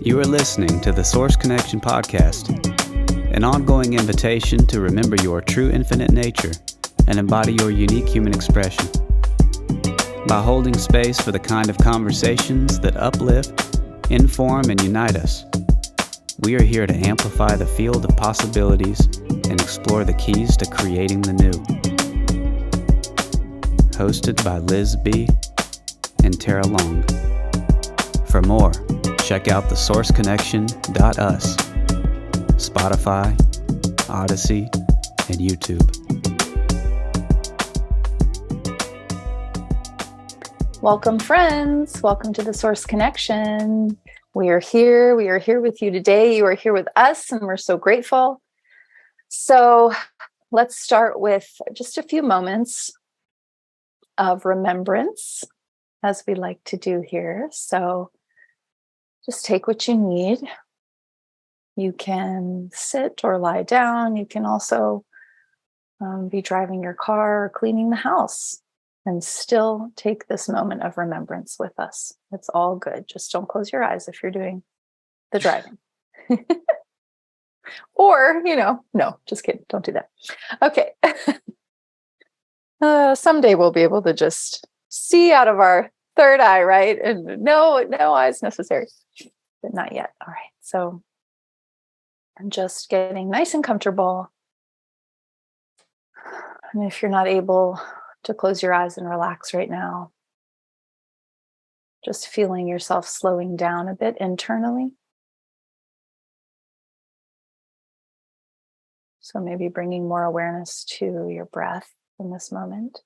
You are listening to the Source Connection Podcast, an ongoing invitation to remember your true infinite nature and embody your unique human expression. By holding space for the kind of conversations that uplift, inform, and unite us, we are here to amplify the field of possibilities and explore the keys to creating the new. Hosted by Liz B. and Tara Long. For more, check out thesourceconnection.us, Spotify, Odyssey, and YouTube. Welcome, friends. Welcome to the Source Connection. We are here. We are here with you today. You are here with us, and we're so grateful. So let's start with just a few moments of remembrance, as we like to do here. So just take what you need. You can sit or lie down. You can also be driving your car or cleaning the house and still take this moment of remembrance with us. It's all good. Just don't close your eyes if you're doing the driving. Or, no, just kidding. Don't do that. Okay. Someday we'll be able to just see out of our third eye, right? And no eyes necessary, but not yet. All right. So I'm just getting nice and comfortable. And if you're not able to close your eyes and relax right now, just feeling yourself slowing down a bit internally. So maybe bringing more awareness to your breath in this moment.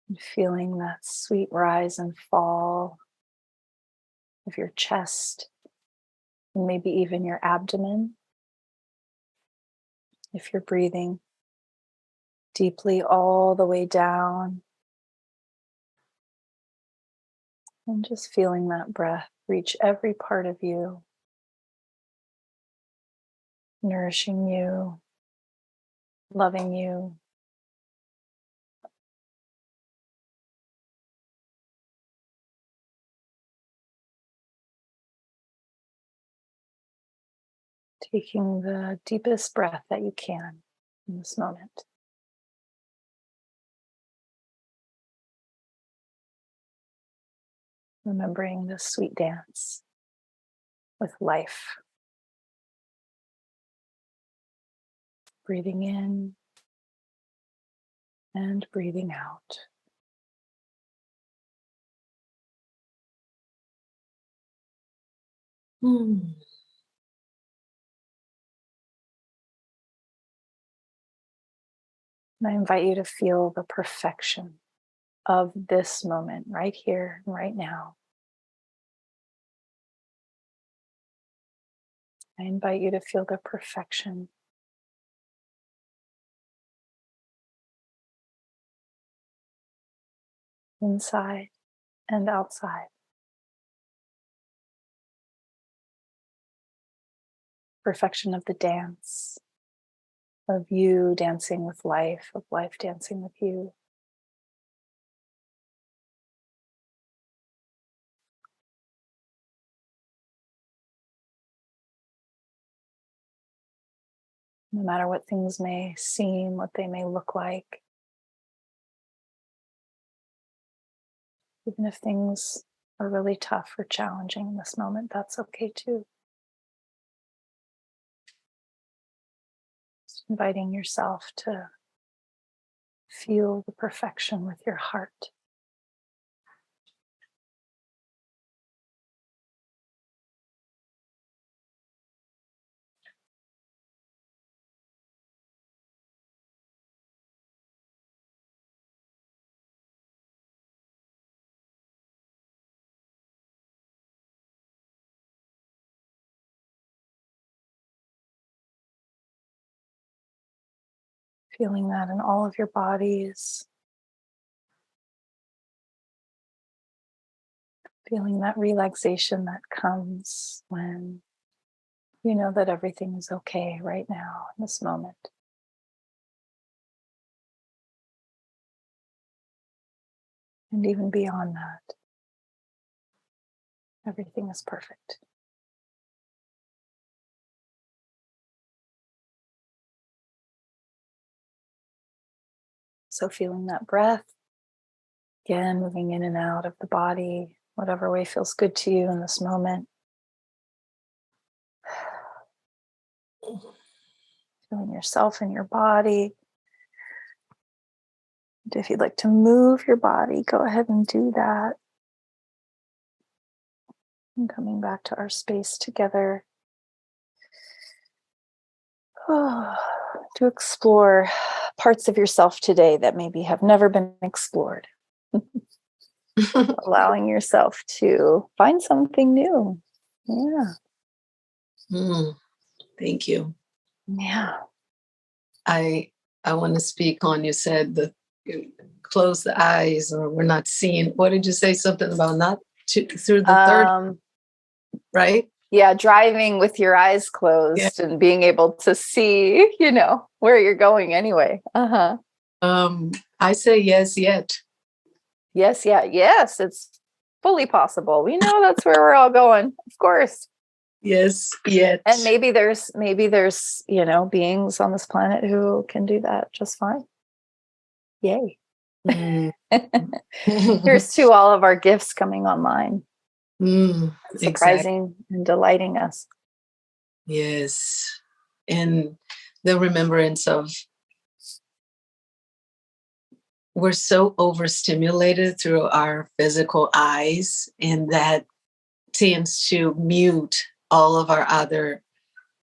And feeling that sweet rise and fall of your chest, and maybe even your abdomen. If you're breathing deeply all the way down, and just feeling that breath reach every part of you, nourishing you, loving you. Taking the deepest breath that you can in this moment. Remembering this sweet dance with life. Breathing in and breathing out. And I invite you to feel the perfection of this moment right here, right now. I invite you to feel the perfection inside and outside. Perfection of the dance, of you dancing with life, of life dancing with you. No matter what things may seem, what they may look like. Even if things are really tough or challenging in this moment, that's okay too. Just inviting yourself to feel the perfection with your heart. Feeling that in all of your bodies. Feeling that relaxation that comes when you know that everything is okay right now in this moment. And even beyond that, everything is perfect. So feeling that breath, again, moving in and out of the body, whatever way feels good to you in this moment. Feeling yourself in your body. And if you'd like to move your body, go ahead and do that. And coming back to our space together. To explore parts of yourself today that maybe have never been explored. Allowing yourself to find something new. Yeah. Thank you. Yeah. I want to speak on, you said close the eyes, or we're not seeing. What did you say? Something about not through the third, right? Yeah, driving with your eyes closed and being able to see, where you're going anyway. I say yes, yet. Yes, yeah, yes, it's fully possible. We know that's where we're all going, of course. Yes, yet. And maybe there's beings on this planet who can do that just fine. Yay. Here's to all of our gifts coming online. Surprising and delighting us. Yes. And the remembrance of, we're so overstimulated through our physical eyes, and that tends to mute all of our other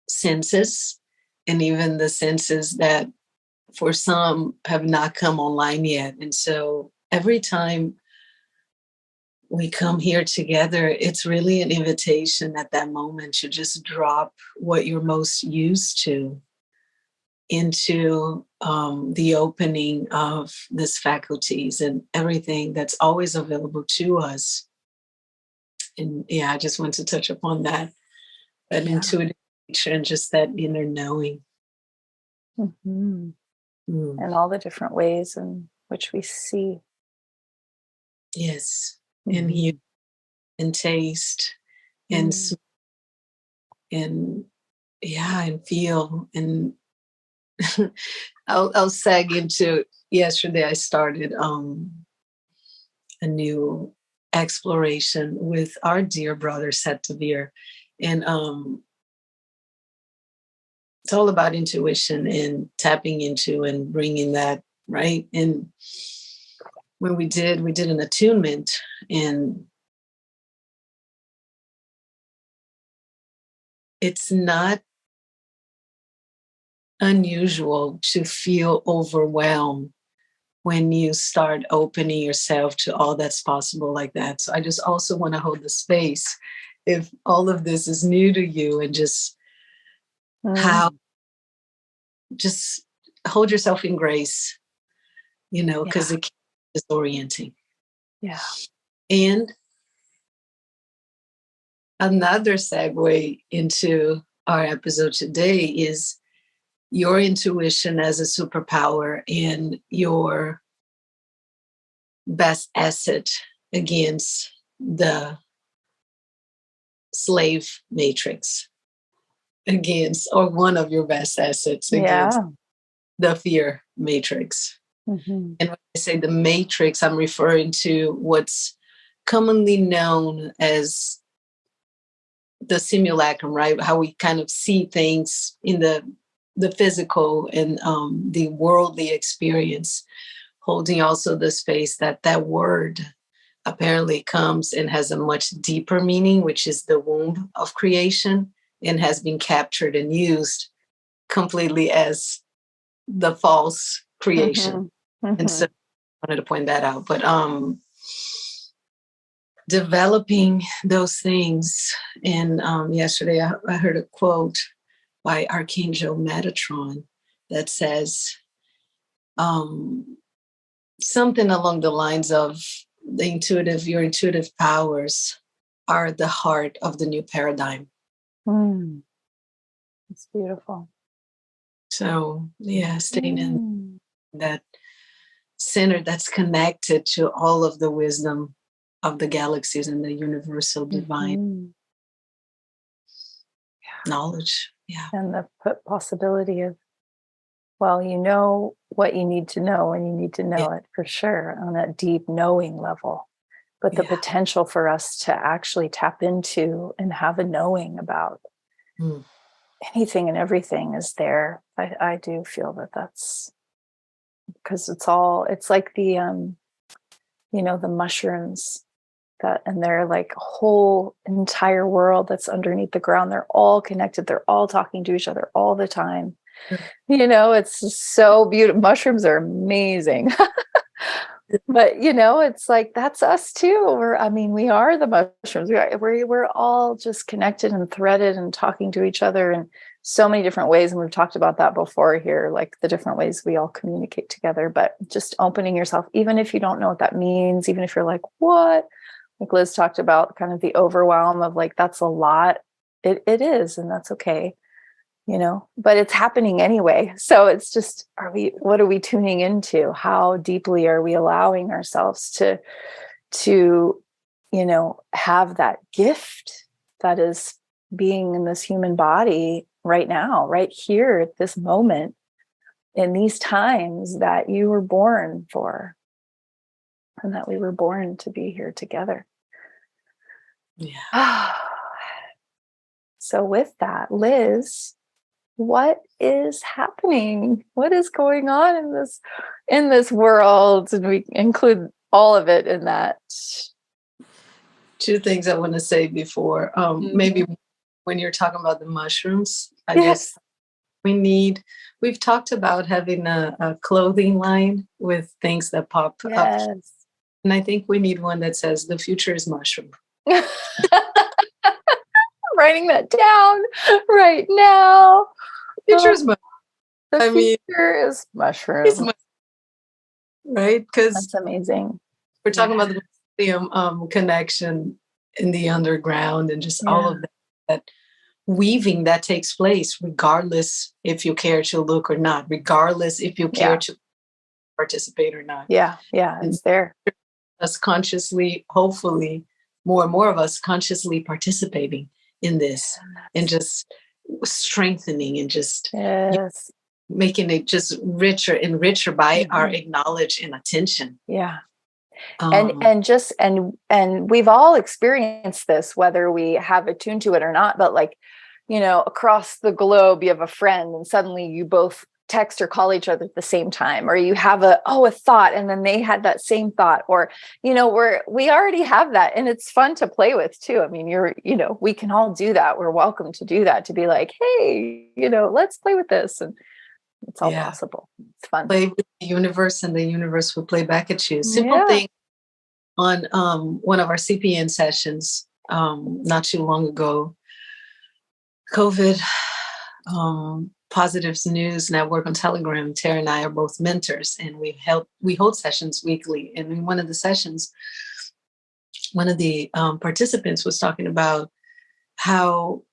senses, and even the senses that for some have not come online yet. And so every time we come here together, it's really an invitation at that moment to just drop what you're most used to into the opening of these faculties and everything that's always available to us. And yeah, I just want to touch upon that intuitive nature and just that inner knowing. And all the different ways in which we see. Yes. And hear and taste and smell and feel. And I'll seg into, yesterday I started a new exploration with our dear brother Setavir, and it's all about intuition and tapping into and bringing that right. And when we did an attunement, and it's not unusual to feel overwhelmed when you start opening yourself to all that's possible like that. So I just also want to hold the space if all of this is new to you, and just how, just hold yourself in grace, because it is disorienting. Yeah. And another segue into our episode today is your intuition as a superpower and your best asset against the slave matrix, or one of your best assets against the fear matrix. And when I say the matrix, I'm referring to what's commonly known as the simulacrum, right? How we kind of see things in the physical and the worldly experience, holding also the space that word apparently comes and has a much deeper meaning, which is the womb of creation, and has been captured and used completely as the false creation. And so I wanted to point that out. But developing those things. And yesterday I heard a quote by Archangel Metatron that says something along the lines of your intuitive powers are the heart of the new paradigm. It's beautiful. So yeah, staying in that center that's connected to all of the wisdom of the galaxies and the universal divine knowledge. Yeah. And the possibility of, well, you know what you need to know, and you need to know it for sure on that deep knowing level. But the potential for us to actually tap into and have a knowing about anything and everything is there. I do feel that that's because it's like the, the mushrooms and they're like a whole entire world that's underneath the ground. They're all connected. They're all talking to each other all the time. It's just so beautiful. Mushrooms are amazing. But, it's like, that's us too. We are the mushrooms. We're all just connected and threaded and talking to each other in so many different ways. And we've talked about that before here, like the different ways we all communicate together, but just opening yourself, even if you don't know what that means, even if you're like, what? Like Liz talked about kind of the overwhelm of like, that's a lot. It is, and that's okay. But it's happening anyway. So it's just, what are we tuning into? How deeply are we allowing ourselves to, have that gift that is being in this human body right now, right here at this moment, in these times that you were born for, and that we were born to be here together. Yeah. So with that, Liz, what is happening? What is going on in this world? And we include all of it in that. Two things I want to say before. Maybe when you're talking about the mushrooms, I guess we've talked about having a clothing line with things that pop up. And I think we need one that says the future is mushroom. Writing that down right now. Future is mushroom. The future is mushroom. Right? Because that's amazing. We're talking about the museum connection in the underground and just all of that weaving that takes place, regardless if you care to look or not, regardless if you care to participate or not. Yeah, it's there. Us consciously, hopefully, more and more of us consciously participating in this and just strengthening and just making it just richer and richer by our acknowledge and attention. Yeah. And we've all experienced this, whether we have attuned to it or not, but like, across the globe, you have a friend and suddenly you both text or call each other at the same time, or you have a thought and then they had that same thought, or, we already have that and it's fun to play with too. We can all do that. We're welcome to do that, to be like, hey, let's play with this. And it's all possible. It's fun. Play with the universe and the universe will play back at you. Simple thing on one of our CPN sessions not too long ago, COVID, Positives News Network on Telegram. Tarah and I are both mentors, and we hold sessions weekly. And in one of the sessions, one of the participants was talking about how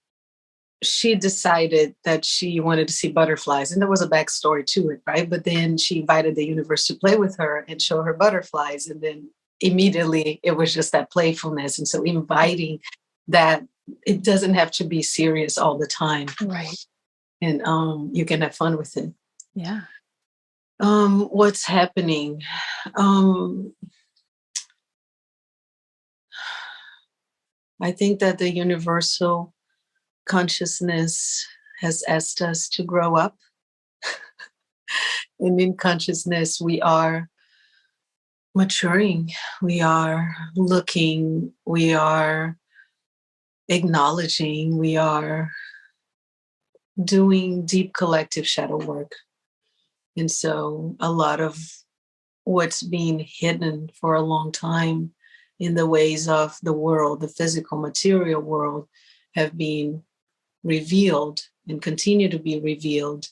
she decided that she wanted to see butterflies, and there was a backstory to it, right? But then she invited the universe to play with her and show her butterflies, and then immediately it was just that playfulness. And so inviting that it doesn't have to be serious all the time, right? And you can have fun with it. Yeah. What's happening? I think that the universal consciousness has asked us to grow up. And in consciousness, we are maturing, we are looking, we are acknowledging, we are doing deep collective shadow work. And so a lot of what's being hidden for a long time in the ways of the world, the physical material world, have been revealed and continue to be revealed.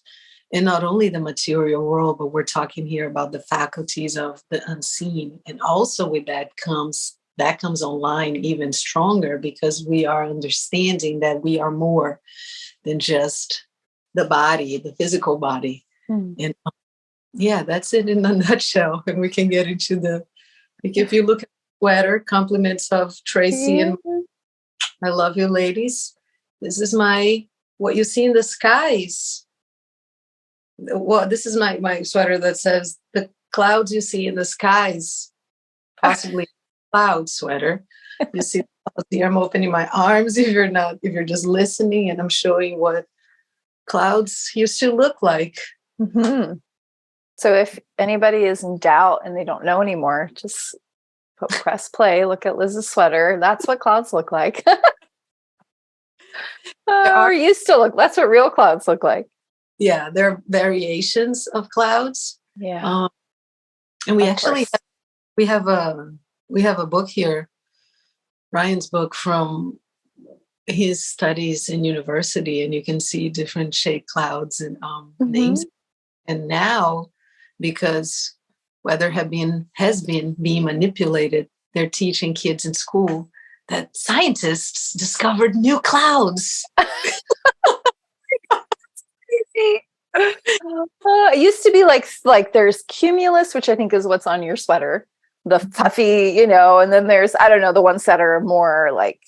And not only the material world, but we're talking here about the faculties of the unseen. And also with that comes online even stronger, because we are understanding that we are more than just the body, the physical body. And Yeah, that's it in a nutshell. And we can get into like if you look at the sweater, compliments of Tracy Yeah. and I love you, ladies. This is what you see in the skies. Well, this is my sweater that says the clouds you see in the skies, possibly cloud sweater. You see the clouds here. I'm opening my arms if you're just listening, and I'm showing what clouds used to look like. Mm-hmm. So if anybody is in doubt and they don't know anymore, just press play, look at Liz's sweater. That's what clouds look like. Or used to look. That's what real clouds look like. Yeah, there are variations of clouds. Yeah. And we actually we have a book here, Ryan's book from his studies in university, and you can see different shaped clouds and names. And now, because weather has been being manipulated, they're teaching kids in school that scientists discovered new clouds. It used to be like there's cumulus, which I think is what's on your sweater, the puffy, and then there's, I don't know, the ones that are more like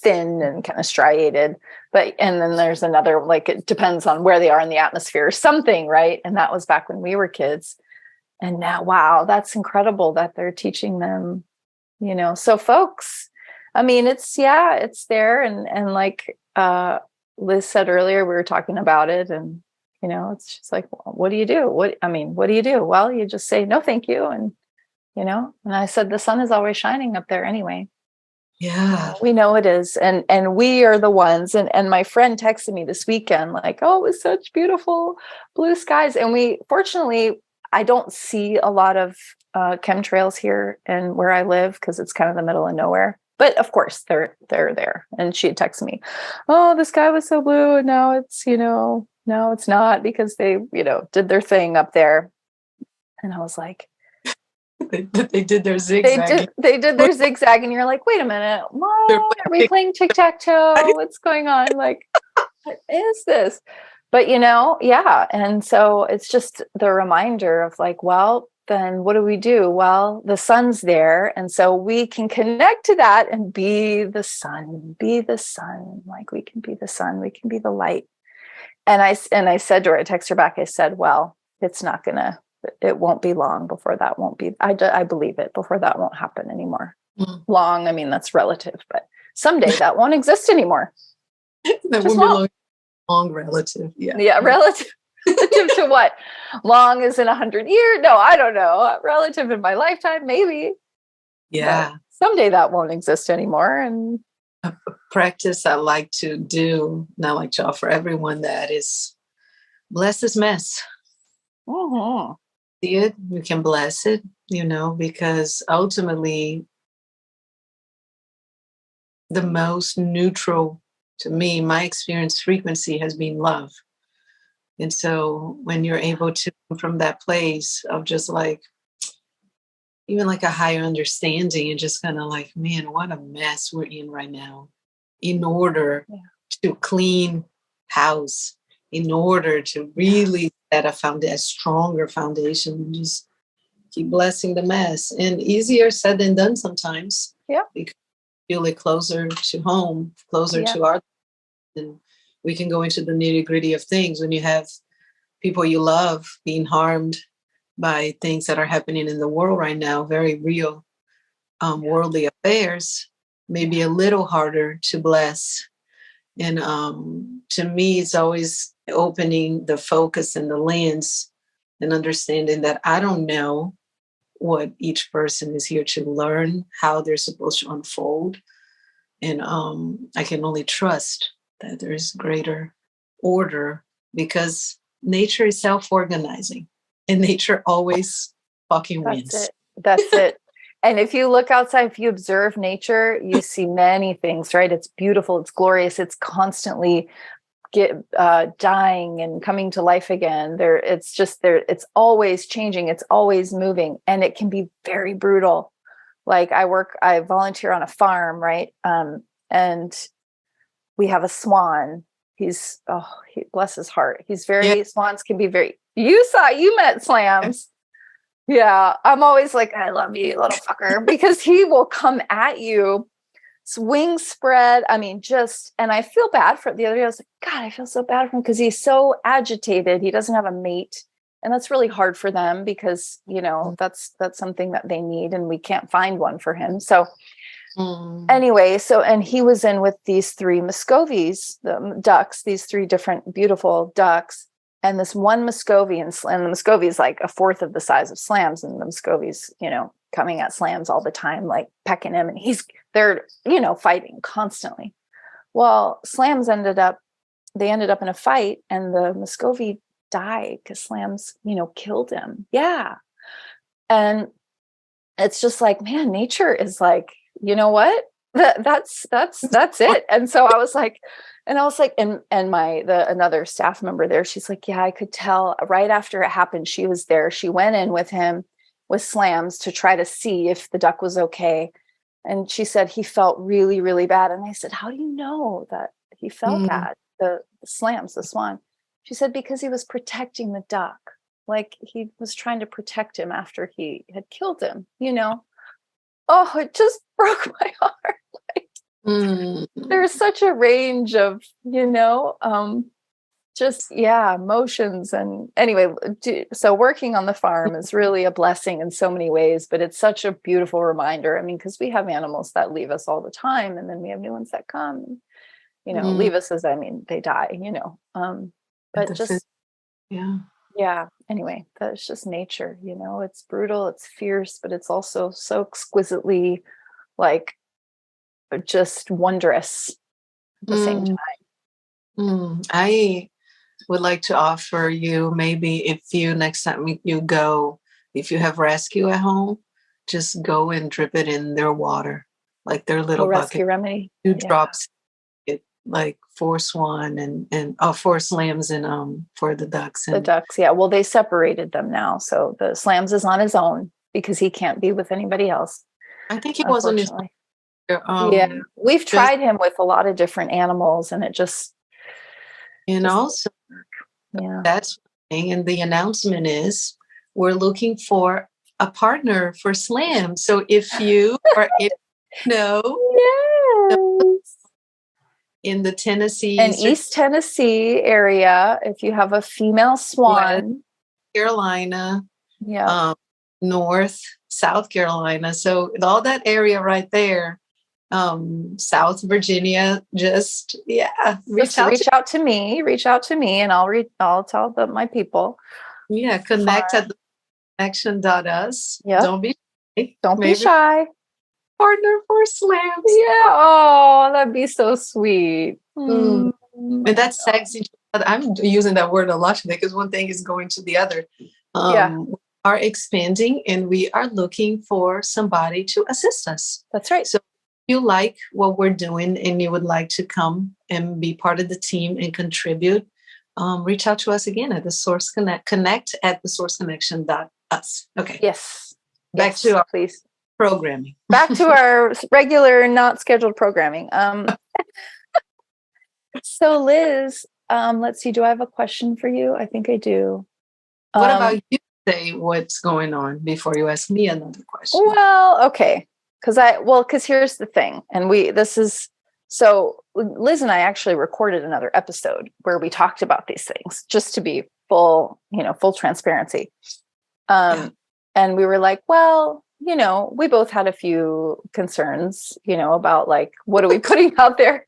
thin and kind of striated, and then there's another, like, it depends on where they are in the atmosphere or something, right? And that was back when we were kids. And now, wow, that's incredible that they're teaching them, so folks, I mean, it's there. And like, Liz said earlier, we were talking about it, and it's just like, what do you do? What do you do? Well, you just say no, thank you, and and I said the sun is always shining up there anyway. Yeah, we know it is, and we are the ones. And my friend texted me this weekend, like, oh, it was such beautiful blue skies, and fortunately, I don't see a lot of chemtrails here and where I live because it's kind of the middle of nowhere. But of course, they're there. And she had texted me, oh, the sky was so blue, and now it's, no, it's not, because they, did their thing up there. And I was like, they did their zigzag. They did their zigzag, and you're like, wait a minute, what? Are we playing tic-tac-toe? What's going on? Like, what is this? But yeah. And so it's just the reminder of like, well, then what do we do? Well, the sun's there. And so we can connect to that and be the sun. Like, we can be the sun, we can be the light. And I said to her, I texted her back, I said, well, it won't be long before that won't be, I believe it, before that won't happen anymore. Long, I mean, that's relative, but someday that won't exist anymore. That won't be long relative. Yeah, relative. Relative to what? Long is in 100 years? No, I don't know. Relative in my lifetime, maybe. Yeah. But someday that won't exist anymore. And a practice I like to do, not like to offer everyone, that is bless this mess. Mm-hmm. See it, you can bless it, because ultimately the most neutral, to me, my experience frequency has been love. And so when you're able to come from that place of just like, even like a higher understanding, and just kind of like, man, what a mess we're in right now, in order to clean house, in order to really set a stronger foundation, and just keep blessing the mess. And easier said than done sometimes. Yeah. Because you feel it closer to home, closer to our, and we can go into the nitty-gritty of things when you have people you love being harmed by things that are happening in the world right now, very real worldly affairs, maybe a little harder to bless. And to me, it's always opening the focus and the lens and understanding that I don't know what each person is here to learn, how they're supposed to unfold. And I can only trust that there is greater order, because nature is self-organizing, and nature always fucking wins. That's it. And if you look outside, if you observe nature, you see many things, right? It's beautiful, it's glorious, it's constantly dying and coming to life again. It's always changing, it's always moving, and it can be very brutal. Like, I volunteer on a farm, right? And we have a swan. Bless his heart. Swans can be very you met Slams. Yeah. I'm always like, I love you, little fucker, because he will come at you, wings spread. I mean, and I feel bad for the other day. I was like, God, I feel so bad for him because he's so agitated. He doesn't have a mate. And that's really hard for them because, that's something that they need and we can't find one for him. So anyway, and he was in with these 3 Muscovies, the ducks, these 3 different beautiful ducks. And this one Muscovy, and the Muscovy is like a fourth of the size of Slams. And the Muscovy's, coming at Slams all the time, like pecking him. And they're fighting constantly. Well, Slams ended up in a fight and the Muscovy died because Slams, killed him. Yeah. And it's just like, man, nature is like, you know what? That's it. And so I was like, and another staff member there, she's like, yeah, I could tell right after it happened. She was there. She went in with him with Slams to try to see if the duck was okay. And she said he felt really, really bad. And I said, how do you know that he felt bad? The Slams, the swan. She said, because he was protecting the duck. Like he was trying to protect him after he had killed him, Oh, it just broke my heart. There's such a range of, emotions. And anyway, so working on the farm is really a blessing in so many ways, but it's such a beautiful reminder. I mean, because we have animals that leave us all the time, and then we have new ones that come, leave us they die, but just, yeah. Anyway, that's just nature, it's brutal, it's fierce, but it's also so exquisitely like just wondrous at the same time. I would like to offer you, maybe if next time you go, if you have rescue at home, just go and drip it in their water, like their little rescue bucket. remedy. 2 drops, like 4 swan and 4 Slams and for the ducks. The ducks, yeah. Well, they separated them now, so the Slams is on his own because he can't be with anybody else. I think he was on his own. Yeah, we've tried him with a lot of different animals, and it just so that's one thing. And the announcement is we're looking for a partner for Slam. So if you are in the Tennessee and East Tennessee area, if you have a female swan, West Carolina, North, South Carolina, so all that area right there, South Virginia, reach out to me, and I'll tell my people. Yeah, connect at connection.us. Yeah, don't be shy. Partner for Slams. Yeah. Oh, that'd be so sweet. And that's sexy. I'm using that word a lot today because one thing is going to the other. We are expanding and we are looking for somebody to assist us. That's right. So if you like what we're doing and you would like to come and be part of the team and contribute, reach out to us again at the Source Connect at the sourceconnection.us. Okay. Yes. Back to our programming. Back to our regular, not scheduled programming. So Liz, let's see. Do I have a question for you? I think I do. What about you? Say what's going on before you ask me another question. Well, okay. Because here's the thing. And so Liz and I actually recorded another episode where we talked about these things, just to be full transparency. And we were like, well, we both had a few concerns, about like, what are we putting out there?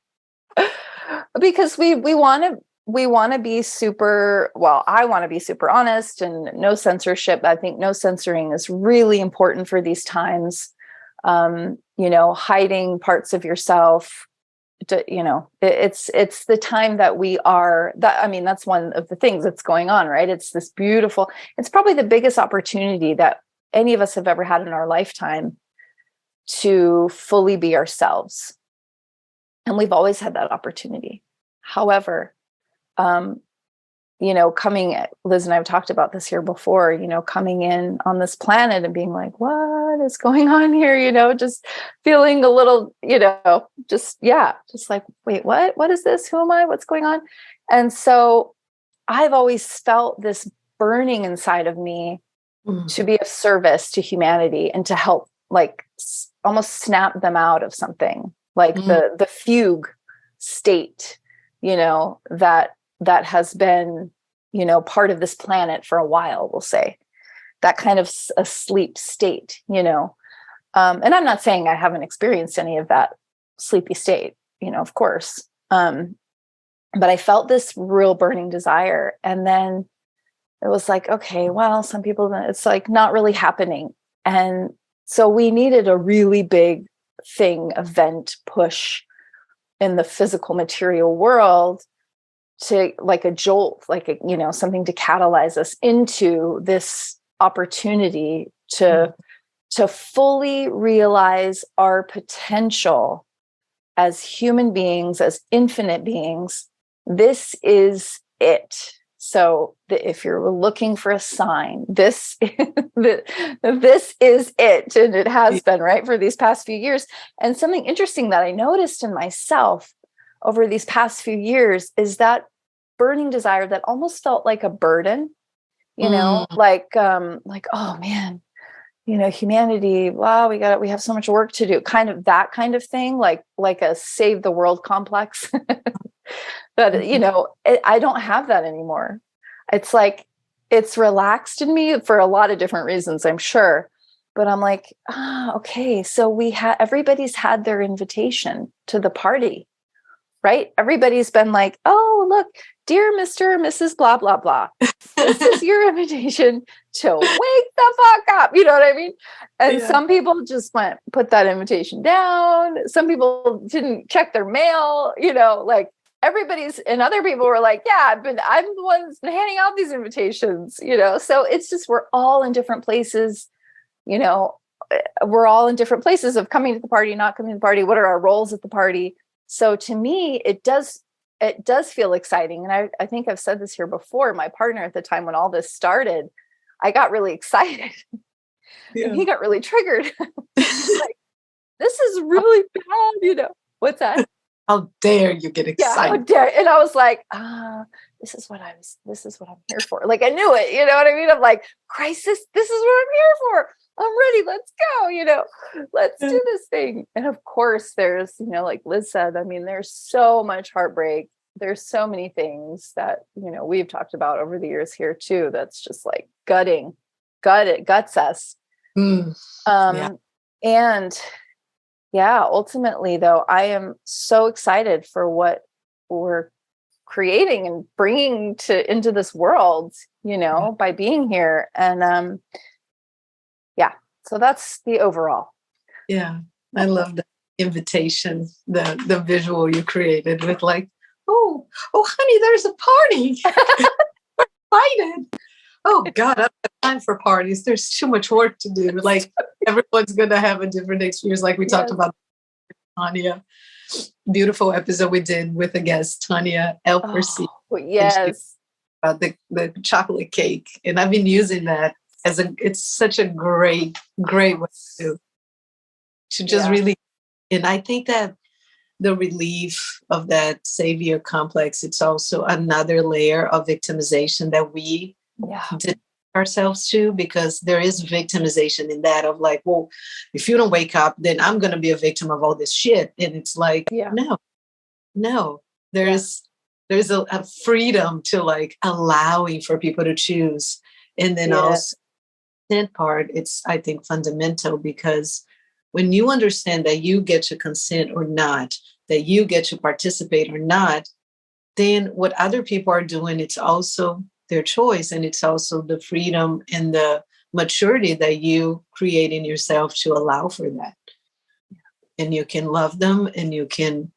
Because we want to be I want to be super honest and no censorship. I think no censoring is really important for these times. Hiding parts of yourself, it's the time that we are that's one of the things that's going on, right? It's this beautiful, it's probably the biggest opportunity that any of us have ever had in our lifetime to fully be ourselves. And we've always had that opportunity. However, Liz and I have talked about this here before, coming in on this planet and being like, what is going on here? Just feeling a little, just like, wait, what is this? Who am I? What's going on? And so I've always felt this burning inside of me to be of service to humanity and to help, like, almost snap them out of something, like the fugue state, that has been, part of this planet for a while, we'll say, that kind of a sleep state, and I'm not saying I haven't experienced any of that sleepy state, of course. But I felt this real burning desire. And then it was like, okay, well, some people, it's like not really happening. And so we needed a really big thing, event, push in the physical material world to, like, a jolt, like, something to catalyze us into this opportunity to fully realize our potential as human beings, as infinite beings. This is it. So if you're looking for a sign, this is it. And it has been, right, for these past few years. And something interesting that I noticed in myself over these past few years is that burning desire that almost felt like a burden, like, oh man, humanity, wow, we have so much work to do, kind of that kind of thing, like a save the world complex. But, I don't have that anymore. It's like, it's relaxed in me for a lot of different reasons, I'm sure. But I'm like, okay, so everybody's had their invitation to the party, right? Everybody's been like, oh, look, dear Mr. or Mrs. blah, blah, blah. This is your invitation to wake the fuck up. You know what I mean? And some people just put that invitation down. Some people didn't check their mail, like, and other people were like, yeah, I'm the one that's been handing out these invitations, so it's just, we're all in different places, we're all in different places of coming to the party, not coming to the party. What are our roles at the party? So to me, it does feel exciting. And I think I've said this here before. My partner at the time when all this started, I got really excited and he got really triggered. Like, this is really bad, What's that? How dare you get excited? Yeah, how dare! And I was like, this is what I'm here for. Like, I knew it, you know what I mean? I'm like, crisis, this is what I'm here for. I'm ready. Let's go, let's do this thing. And of course there's, like Liz said, I mean, there's so much heartbreak. There's so many things that, we've talked about over the years here too. That's just like guts us. And ultimately though, I am so excited for what we're creating and bringing into this world, by being here. And, so that's the overall. Yeah. I love the invitation, the visual you created with, like, oh, honey, there's a party. We're invited. Oh God, I don't have time for parties. There's too much work to do. Like, everyone's going to have a different experience. Like we talked about Tanya, beautiful episode we did with a guest, Tanya Elpercy. Yes. About the chocolate cake. And I've been using that it's such a great way to just really, and I think that the relief of that savior complex, it's also another layer of victimization that we did ourselves to, because there is victimization in that of like, well, if you don't wake up, then I'm going to be a victim of all this shit. And it's like, no, there's a freedom to, like, allowing for people to choose. And then also consent part, it's, I think, fundamental, because when you understand that you get to consent or not, that you get to participate or not, then what other people are doing, it's also their choice. And it's also the freedom and the maturity that you create in yourself to allow for that. And you can love them and you can,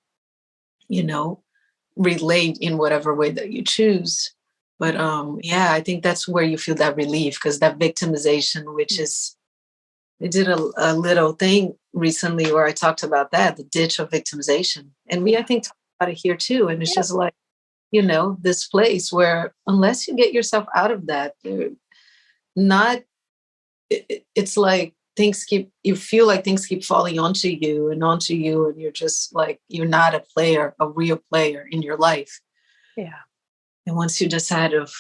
relate in whatever way that you choose. But I think that's where you feel that relief, because that victimization, which is, I did a little thing recently where I talked about that, the ditch of victimization. And I think, talk about it here too. And it's just like, this place where unless you get yourself out of that, it's like you feel like things keep falling onto you. And you're just like, you're not a real player in your life. Yeah. And once you decide of,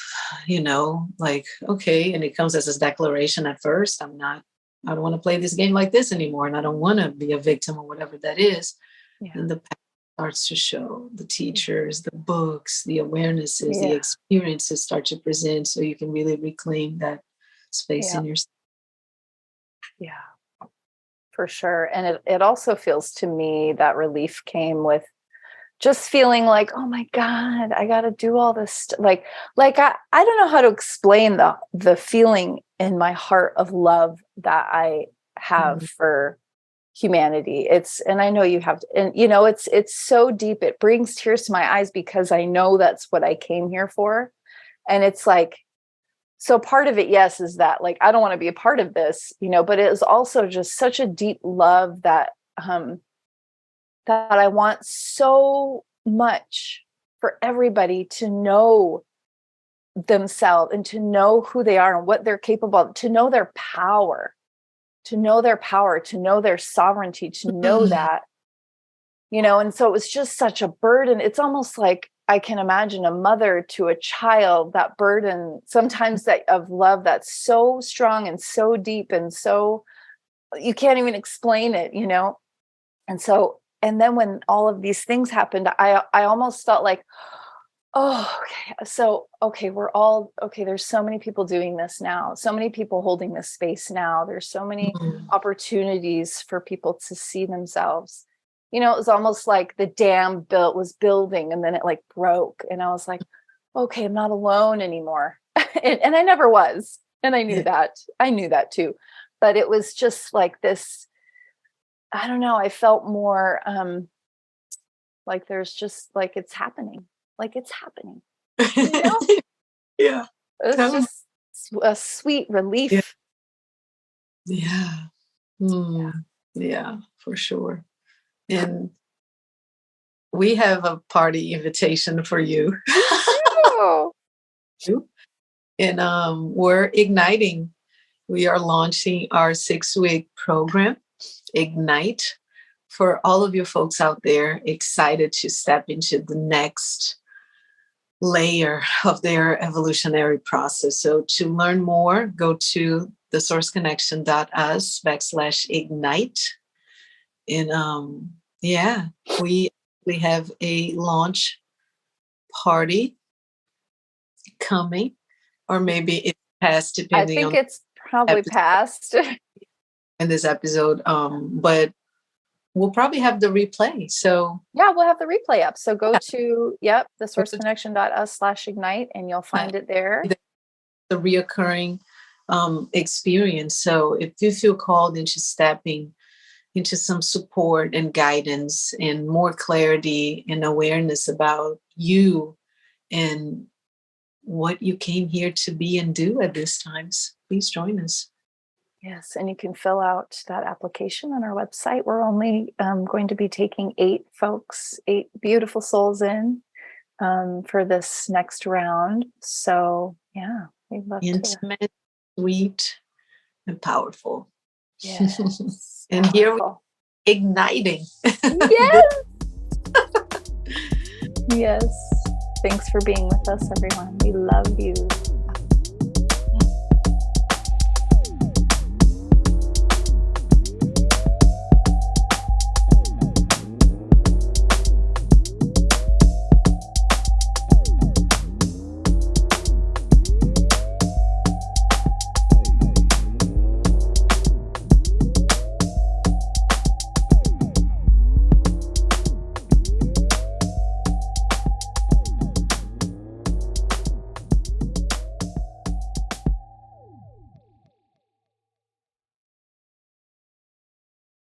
like, okay, and it comes as a declaration at first, I don't want to play this game like this anymore. And I don't want to be a victim or whatever that is. Yeah. And the path starts to show, the teachers, the books, the awarenesses, the experiences start to present, so you can really reclaim that space in yourself. Yeah, for sure. And it also feels to me that relief came with just feeling like, oh my God, I got to do all this. Like I don't know how to explain the feeling in my heart of love that I have for humanity. And I know you have, and it's so deep. It brings tears to my eyes because I know that's what I came here for. And it's like, so part of it, yes, is that like, I don't want to be a part of this, but it is also just such a deep love that I want so much for everybody to know themselves and to know who they are and what they're capable of, to know their power, to know their sovereignty, to know that, and so it was just such a burden. It's almost like I can imagine a mother to a child, that burden sometimes that of love that's so strong and so deep and so you can't even explain it, And so, and then when all of these things happened, I almost felt like, oh, okay. So, okay, there's so many people doing this now. So many people holding this space now. There's so many opportunities for people to see themselves. It was almost like the dam was building and then it like broke. And I was like, okay, I'm not alone anymore. and I never was. And I knew that. I knew that too. But it was just like this, I don't know. I felt more like there's just like it's happening. Like it's happening. Yeah. It's just a sweet relief. Yeah. Yeah, for sure. And we have a party invitation for you. And we're igniting. We are launching our 6-week program, Ignite, for all of you folks out there excited to step into the next layer of their evolutionary process. So to learn more, go to thesourceconnection.us/ignite. And we have a launch party coming, or maybe it's past, depending on. I think it's probably past in this episode, but we'll probably have the replay. So yeah, we'll have the replay up. So go to thesourceconnection.us/ignite and you'll find it there. The reoccurring experience. So if you feel called into stepping into some support and guidance and more clarity and awareness about you and what you came here to be and do at this time, please join us. Yes, and you can fill out that application on our website. We're only going to be taking 8 beautiful souls in for this next round. So yeah, we'd love intimate, sweet, and powerful. Yes. And here we're igniting. Yes. Yes. Thanks for being with us, everyone. We love you.